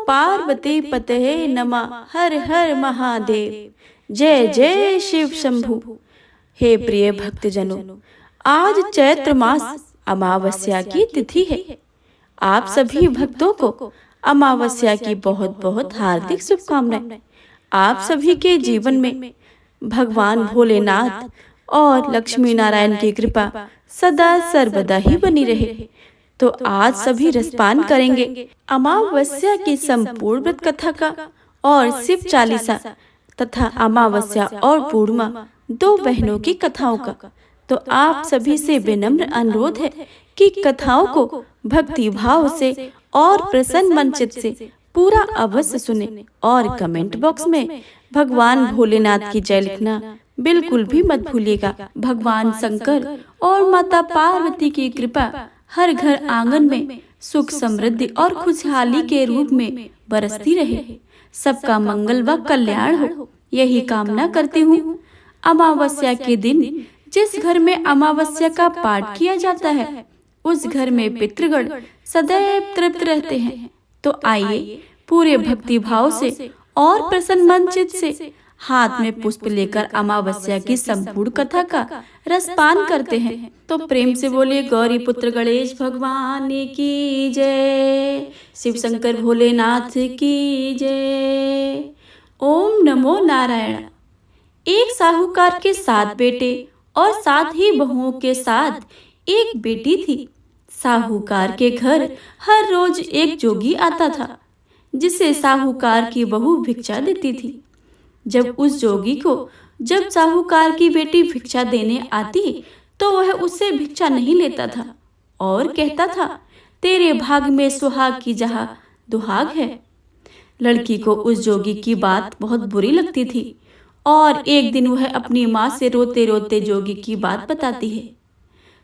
पार्वती पतये नमः, हर हर महादेव, जय जय शिव शंभु। हे प्रिय भक्तजनों, आज चैत्र मास अमावस्या की तिथि है। आप सभी भक्तों को अमावस्या की बहुत बहुत हार्दिक शुभकामनाएं। आप सभी के जीवन में भगवान भोलेनाथ और लक्ष्मी नारायण की कृपा सदा सर्वदा ही बनी रहे। तो आज सभी रसपान करेंगे अमावस्या की संपूर्ण व्रत कथा का और शिव चालीसा तथा अमावस्या और पूर्णिमा दो बहनों की कथाओं का। तो आप सभी से विनम्र अनुरोध है कि कथाओं को भक्ति भाव से और प्रसन्न मन चित्त से पूरा अवश्य सुने और कमेंट बॉक्स में भगवान भोलेनाथ की जय लिखना बिल्कुल भी मत भूलिएगा। भगवान शंकर और माता पार्वती की कृपा हर घर आंगन में सुख समृद्धि और खुशहाली के रूप में बरसती रहे। सबका मंगल व कल्याण हो, यही कामना करती हूँ। अमावस्या के दिन जिस घर में अमावस्या का पाठ किया जाता है उस घर में पितृगण सदैव तृप्त रहते हैं। तो आइए पूरे भक्ति भाव से और प्रसन्न मन चित्त से हाथ में पुष्प लेकर अमावस्या की संपूर्ण कथा का रसपान करते हैं। तो प्रेम से बोलिए गौरी पुत्र गणेश भगवान की जय, शिव शंकर भोलेनाथ की जय। ओम नमो नारायण। एक साहूकार के 7 बेटे और 7 ही बहुओं के साथ एक बेटी थी। साहूकार के घर हर रोज एक जोगी आता था जिसे साहूकार की बहू भिक्षा देती थी। जब साहूकार की बेटी भिक्षा देने आती तो वह उससे भिक्षा नहीं लेता था और कहता था, तेरे भाग में सुहाग की जहाँ दुहाग है। लड़की को उस जोगी की बात बहुत बुरी लगती थी और एक दिन वह अपनी माँ से रोते रोते जोगी की बात बताती है।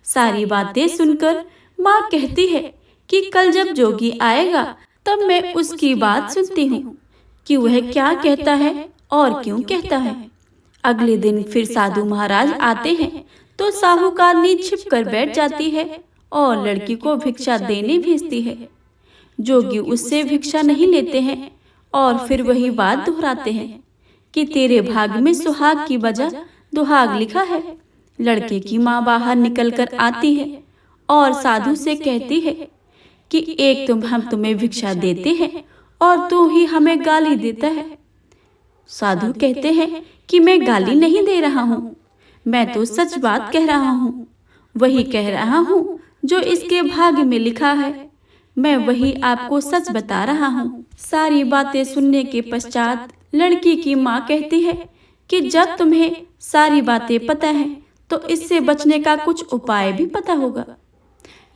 सारी बातें सुनकर माँ कहती है कि कल जब जोगी आएगा तब मैं उसकी बात सुनती हूँ कि वह क्या कहता है और क्यों कहता है। अगले दिन फिर साधु महाराज आते हैं तो साहूकारनी छिप कर बैठ जाती है और लड़की को भिक्षा देने भेजती है। जोगी उससे भिक्षा नहीं लेते हैं और फिर वही बात दोहराते हैं कि तेरे भाग में सुहाग की बजाय दुहाग लिखा है। लड़के की माँ बाहर निकलकर आती है और साधु से कहती है कि एक हम तुम्हें भिक्षा देते हैं और तू ही हमें गाली देता है। साधु कहते हैं कि मैं गाली नहीं दे रहा हूँ, मैं तो सच बात कह रहा हूँ। वही कह रहा हूँ जो इसके भाग्य में लिखा है, मैं वही आपको सच बता रहा हूँ। सारी बातें सुनने के पश्चात लड़की की माँ कहती है कि जब तुम्हें सारी बातें पता है तो इससे बचने का कुछ उपाय भी पता होगा,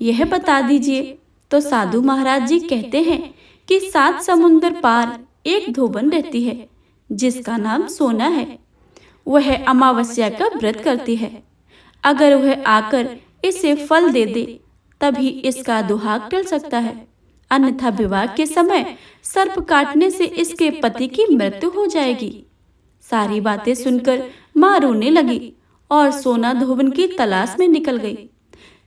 यह बता दीजिए। तो साधु महाराज जी कहते हैं कि 7 समुंदर पार एक धोबन रहती है जिसका नाम सोना है। वह अमावस्या का व्रत करती है। अगर वह आकर इसे फल दे दे तभी इसका दुहाग टल सकता है, अन्यथा विवाह के समय सर्प काटने से इसके पति की मृत्यु हो जाएगी। सारी बातें सुनकर माँ रोने लगी और सोना धोबन की तलाश में निकल गई।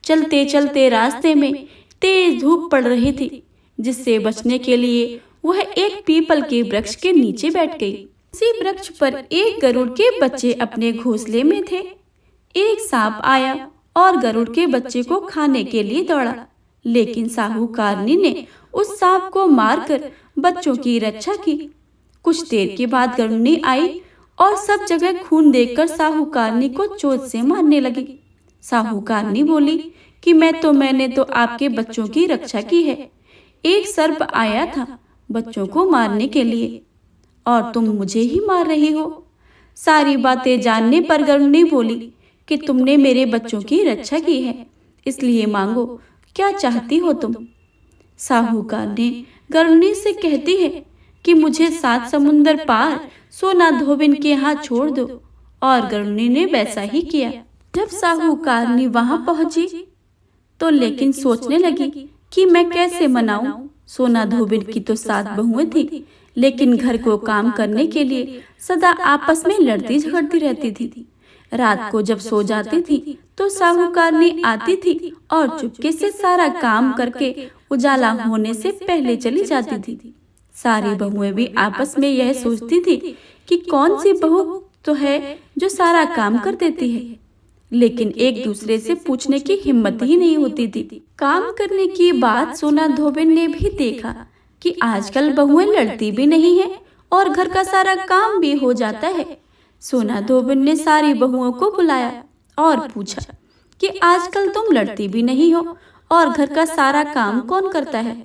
चलते चलते रास्ते में तेज धूप पड़ रही थी, जिससे बचने के लिए वह एक पीपल के वृक्ष के नीचे बैठ गई। उसी वृक्ष पर एक गरुड़ के बच्चे अपने घोंसले में थे। एक सांप आया और गरुड़ के बच्चे को खाने के लिए दौड़ा, लेकिन साहूकारनी ने उस सांप को मारकर बच्चों की रक्षा की। कुछ देर के बाद गरुड़नी आई और सब जगह खून देखकर साहूकारनी को चोट से मारने लगी। साहूकारनी बोली कि मैंने तो आपके बच्चों की रक्षा की है। एक सर्प आया था बच्चों को मारने के लिए और तुम मुझे ही मार रही हो। सारी बातें जानने पर गरुड़नी बोली कि तुमने मेरे बच्चों की रक्षा की है, इसलिए मांगो, क्या चाहती हो तुम। साहूकारनी गरुड़नी से कहती है कि मुझे 7 समुंदर पार सोना धोबिन के यहाँ छोड़ दो, और गरुड़नी ने वैसा ही किया। जब साहूकारनी वहां पहुंची तो लेकिन सोचने लगी कि मैं कैसे मनाऊं। सोना धोबिन की तो 7 बहुएं थी, लेकिन घर को काम करने के लिए सदा आपस में लड़ती झगड़ती रहती थी। रात को जब सो जाती थी तो साहूकारनी आती थी और चुपके से सारा काम करके उजाला होने से पहले चली जाती थी। सारी बहुएं भी आपस में यह सोचती थी कि कौन सी बहू तो है जो सारा काम कर देती है, लेकिन एक दूसरे से पूछने की हिम्मत ही नहीं होती थी। काम करने की बात सोना धोबिन ने भी देखा कि आजकल बहुएं लड़ती भी नहीं है और घर का सारा काम भी हो जाता है। सोना धोबिन ने सारी बहुओं को बुलाया और पूछा कि आजकल तुम लड़ती भी नहीं हो और घर का सारा काम कौन करता है।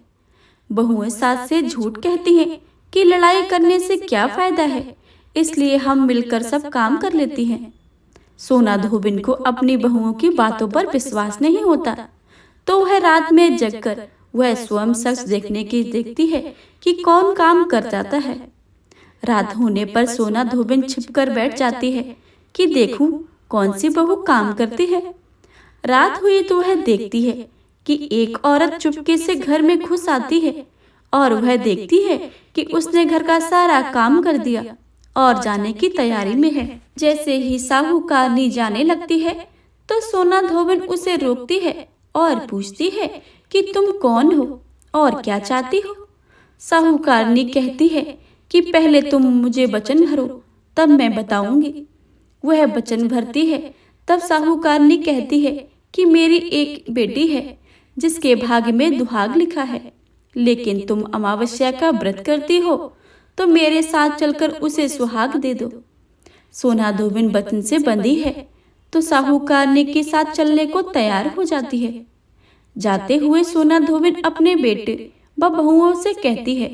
बहुएं सास से झूठ कहती हैं कि लड़ाई करने से क्या फायदा है, इसलिए हम मिलकर सब काम कर लेती हैं। सोना धोबिन को अपनी बहुओं की बातों पर विश्वास नहीं होता, तो वह रात में जगकर वह स्वयं शख्स देखती है कि कौन काम कर जाता है। रात होने पर सोना धोबिन छिपकर बैठ जाती है कि देखूं कौन सी बहू काम करती है। रात हुई तो वह देखती है कि एक औरत चुपके से घर में घुस आती है और वह देखती है कि उसने घर का सारा काम कर दिया और जाने की तैयारी में है। जैसे ही साहूकारनी जाने लगती है तो सोना धोबिन उसे रोकती है और पूछती है कि तुम कौन हो और क्या चाहती हो। साहूकारनी कहती है कि पहले तुम मुझे वचन भरो, तब मैं बताऊंगी। वह वचन भरती है। तब साहूकारनी कहती है कि मेरी एक बेटी है जिसके भाग्य में दुहाग लिखा है, लेकिन तुम अमावस्या का व्रत करती हो तो मेरे साथ चलकर उसे सुहाग दे दो। सोना धोबिन वचन से बंधी है तो साहूकारनी के साथ चलने को तैयार हो जाती है। जाते हुए सोना धोबिन अपने बेटे व बहुओं से कहती है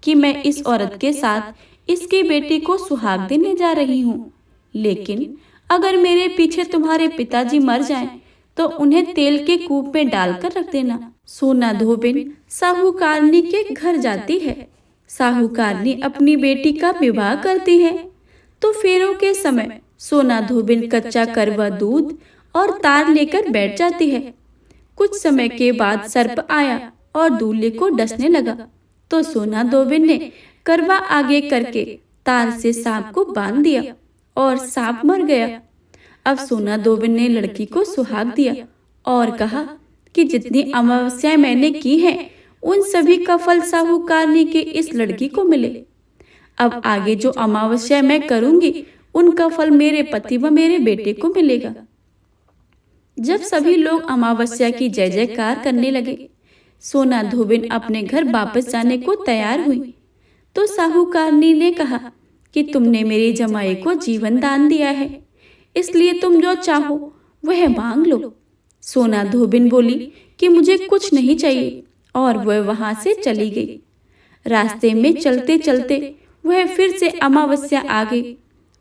कि मैं इस औरत के साथ इसकी बेटी को सुहाग देने जा रही हूँ, लेकिन अगर मेरे पीछे तुम्हारे पिताजी मर जाएं तो उन्हें तेल के कूप में डालकर रख देना। सोना धोबिन साहूकारनी के घर जाती है। साहूकारनी अपनी बेटी का विवाह करती है तो फेरों के समय सोना धोबिन कच्चा करवा दूध और तार लेकर बैठ जाती है। कुछ समय के बाद सर्प आया और दूल्हे को डसने लगा, तो सोना धोबिन ने करवा आगे करके तार से सांप को बांध दिया और सांप मर गया। अब सोना धोबिन ने लड़की को सुहाग दिया और कहा कि जितनी अमावस्याएं मैंने की हैं उन सभी का फल साहूकारनी के इस लड़की को मिले। अब आगे जो अमावस्या मैं करूंगी उनका फल मेरे पति व मेरे बेटे को मिलेगा। जब सभी लोग अमावस्या की जय जयकार करने लगे, सोना धोबिन अपने घर वापस जाने को तैयार हुई तो साहूकारनी ने कहा कि तुमने मेरे जमाई को जीवन दान दिया है, इसलिए तुम जो चाहो वह मांग लो। सोना धोबिन बोली कि मुझे कुछ नहीं चाहिए और वह वहां से चली गई। रास्ते में चलते चलते वह फिर से अमावस्या आ गई।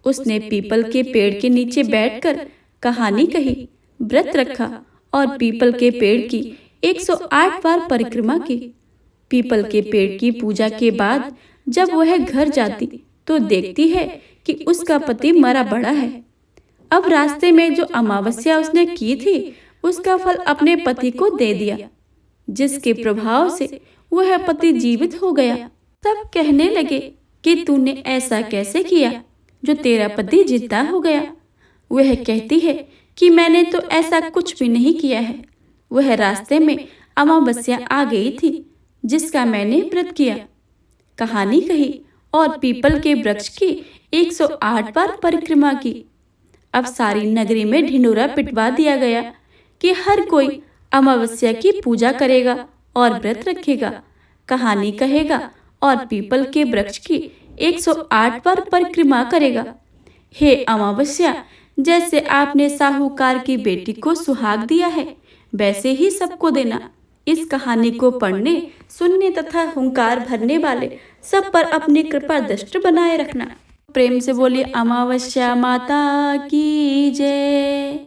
उसने पीपल के पेड़ के नीचे बैठकर कहानी कही, व्रत रखा और पीपल के पेड़ की 108 बार परिक्रमा की। पीपल के पेड़ की पूजा के बाद जब वह घर जाती तो देखती है कि उसका पति मरा पड़ा है। अब रास्ते में जो अमावस्या उसने की थी उसका फल अपने पति को दे दिया, जिसके प्रभाव से वह पति जीवित हो गया। तब कहने लगे कि तूने ऐसा कैसे किया जो तेरा पति जिंदा हो गया। वह कहती है कि मैंने तो ऐसा कुछ भी नहीं किया है, वह रास्ते में अमावस्या आ गई थी जिसका मैंने व्रत किया। कहानी कही और पीपल के वृक्ष की 108 बार परिक्रमा की। अब सारी नगरी में ढिंढोरा पिटवा दिया गया कि हर कोई अमावस्या की पूजा करेगा और व्रत रखेगा, कहानी कहेगा और पीपल के वृक्ष की 108 बार परिक्रमा करेगा। हे अमावस्या, जैसे आपने साहूकार की बेटी को सुहाग दिया है वैसे ही सबको देना। इस कहानी को पढ़ने, सुनने तथा हुंकार भरने वाले सब पर अपनी कृपा दृष्टि बनाए रखना। प्रेम से बोलिए अमावस्या माता की जय।